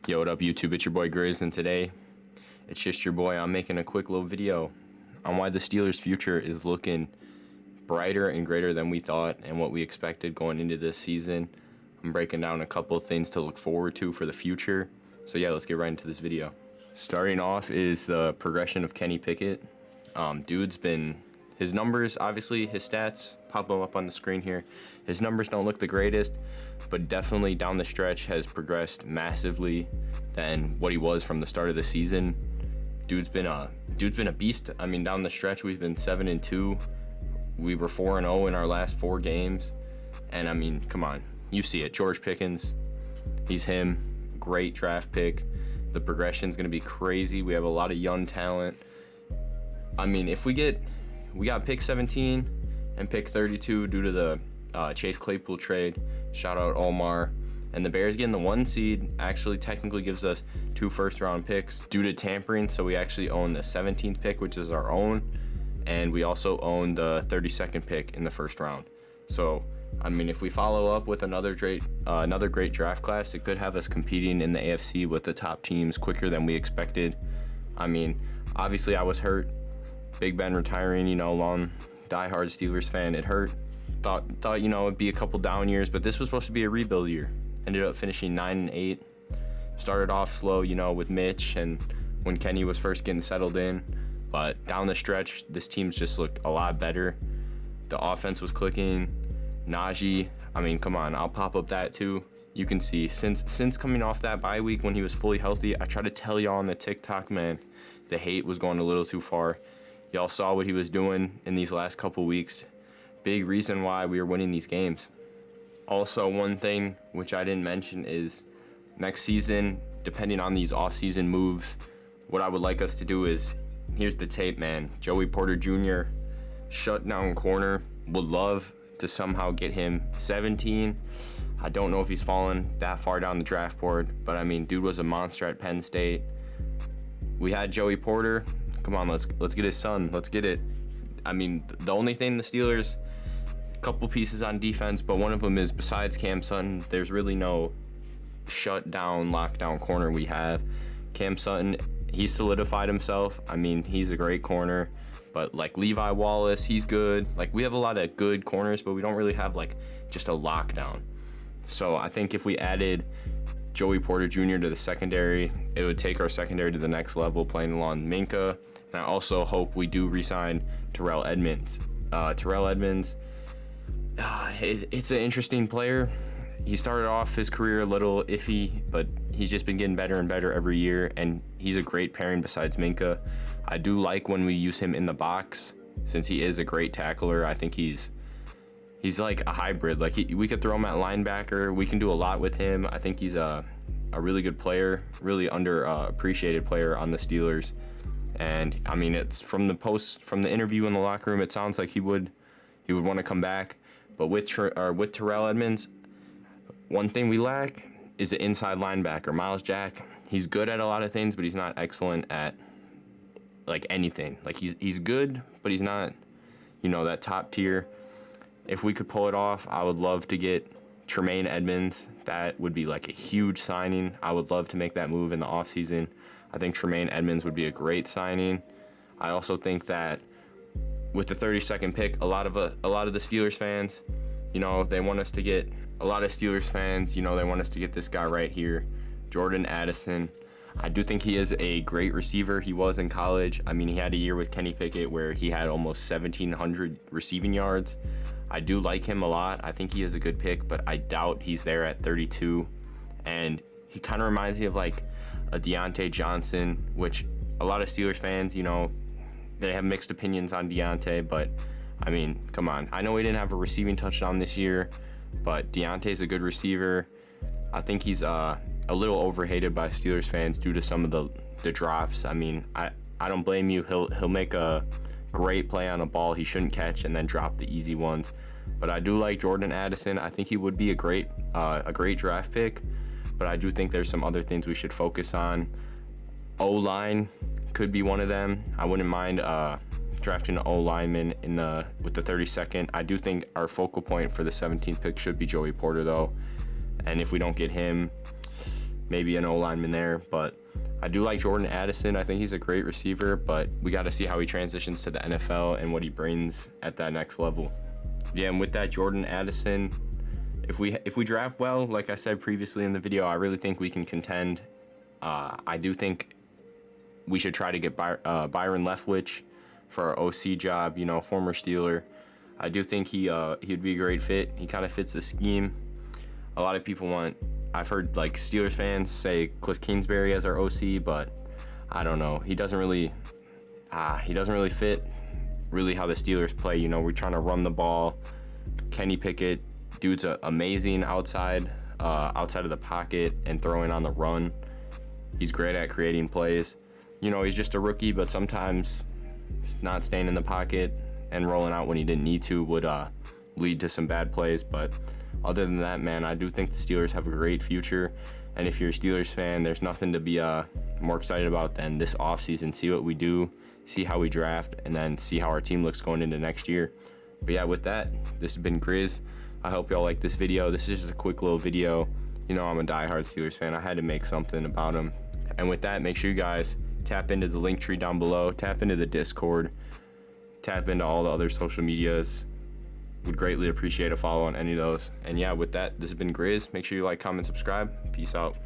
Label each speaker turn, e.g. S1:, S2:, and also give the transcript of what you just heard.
S1: Yo, what up YouTube? It's your boy Grizz, and today it's just your boy. I'm making a quick little video on why the Steelers' future is looking brighter and greater than we thought and what we expected going into this season. I'm breaking down a couple of things to look forward to for the future. So yeah, let's get right into this video. Starting off is the progression of Kenny Pickett. Dude's been, his numbers, obviously his stats pop up on the screen here. His numbers don't look the greatest, but definitely down the stretch has progressed massively than what he was from the start of the season. Dude's been a beast. I mean, down the stretch we've been 7-2. We were 4-0 in our last 4 games, and I mean, come on, you see it. George Pickens, he's him. Great draft pick. The progression's gonna be crazy. We have a lot of young talent. I mean, if we got pick 17 and pick 32 due to the Chase Claypool trade. Shout out Omar. And the Bears getting the 1 seed actually technically gives us 2 first-round picks due to tampering. So we actually own the 17th pick, which is our own, and we also own the 32nd pick in the first round. So I mean, if we follow up with another great draft class, it could have us competing in the AFC with the top teams quicker than we expected. I mean, obviously I was hurt. Big Ben retiring, long diehard Steelers fan. It hurt. Thought it'd be a couple down years, but this was supposed to be a rebuild year. Ended up finishing 9-8. Started off slow, with Mitch and when Kenny was first getting settled in. But down the stretch, this team's just looked a lot better. The offense was clicking. Najee, I mean, come on, I'll pop up that too. You can see since coming off that bye week when he was fully healthy, I tried to tell y'all on the TikTok, man, the hate was going a little too far. Y'all saw what he was doing in these last couple weeks. Big reason why we were winning these games. Also, one thing which I didn't mention is next season, depending on these offseason moves, what I would like us to do is, here's the tape, man. Joey Porter Jr., shutdown corner. Would love to somehow get him 17. I don't know if he's fallen that far down the draft board, but I mean, dude was a monster at Penn State. We had Joey Porter. Come on, let's get his son. Let's get it. I mean, the only thing the Steelers, couple pieces on defense, but one of them is besides Cam Sutton, there's really no shutdown, lockdown corner we have. Cam Sutton, he solidified himself. I mean, he's a great corner, but like Levi Wallace, he's good. Like, we have a lot of good corners, but we don't really have like just a lockdown. So I think if we added Joey Porter Jr. to the secondary, it would take our secondary to the next level, playing along Minka. And I also hope we do re-sign Terrell Edmonds. It's an interesting player. He started off his career a little iffy, but he's just been getting better and better every year, and he's a great pairing besides Minka. I do like when we use him in the box, since he is a great tackler. I think he's like a hybrid. Like, we could throw him at linebacker. We can do a lot with him. I think he's a really good player, really appreciated player on the Steelers. And I mean, it's from the interview in the locker room, it sounds like he would want to come back. But with Terrell Edmonds, one thing we lack is an inside linebacker. Miles Jack, he's good at a lot of things, but he's not excellent at like anything. Like, he's good, but he's not, that top tier. If we could pull it off, I would love to get Tremaine Edmonds. That would be like a huge signing. I would love to make that move in the offseason. I think Tremaine Edmonds would be a great signing. I also think that with the 32nd pick, a lot of the Steelers fans, they want us to get this guy right here, Jordan Addison. I do think he is a great receiver. He was in college. I mean, he had a year with Kenny Pickett where he had almost 1,700 receiving yards. I do like him a lot. I think he is a good pick, but I doubt he's there at 32. And he kind of reminds me of like a Deontay Johnson, which a lot of Steelers fans, they have mixed opinions on Deontay, but I mean, come on. I know he didn't have a receiving touchdown this year, but Deontay's a good receiver. I think he's a little overhated by Steelers fans due to some of the drops. I mean, I don't blame you. He'll make a great play on a ball he shouldn't catch and then drop the easy ones. But I do like Jordan Addison. I think he would be a great draft pick, but I do think there's some other things we should focus on. O-line could be one of them. I wouldn't mind drafting an O-lineman with the 32nd. I do think our focal point for the 17th pick should be Joey Porter, though. And if we don't get him, maybe an O-lineman there. But I do like Jordan Addison. I think he's a great receiver, but we got to see how he transitions to the NFL and what he brings at that next level. Yeah, and with that, Jordan Addison, if we draft well, like I said previously in the video, I really think we can contend. I do think we should try to get Byron Leftwich for our OC job, former Steeler. I do think he'd be a great fit. He kind of fits the scheme. A lot of people I've heard like Steelers fans say Cliff Kingsbury as our OC, but I don't know. He doesn't really fit really how the Steelers play. We're trying to run the ball. Kenny Pickett, dude's amazing outside of the pocket and throwing on the run. He's great at creating plays. He's just a rookie, but sometimes not staying in the pocket and rolling out when he didn't need to would lead to some bad plays. But other than that, man, I do think the Steelers have a great future. And if you're a Steelers fan, there's nothing to be more excited about than this offseason. See what we do, see how we draft, and then see how our team looks going into next year. But yeah, with that, this has been Grizz. I hope y'all like this video. This is just a quick little video. I'm a diehard Steelers fan. I had to make something about them. And with that, make sure you guys tap into the link tree down below, tap into the Discord, tap into all the other social medias. Would greatly appreciate a follow on any of those. And yeah, with that, this has been Grizz. Make sure you like, comment, subscribe. Peace out.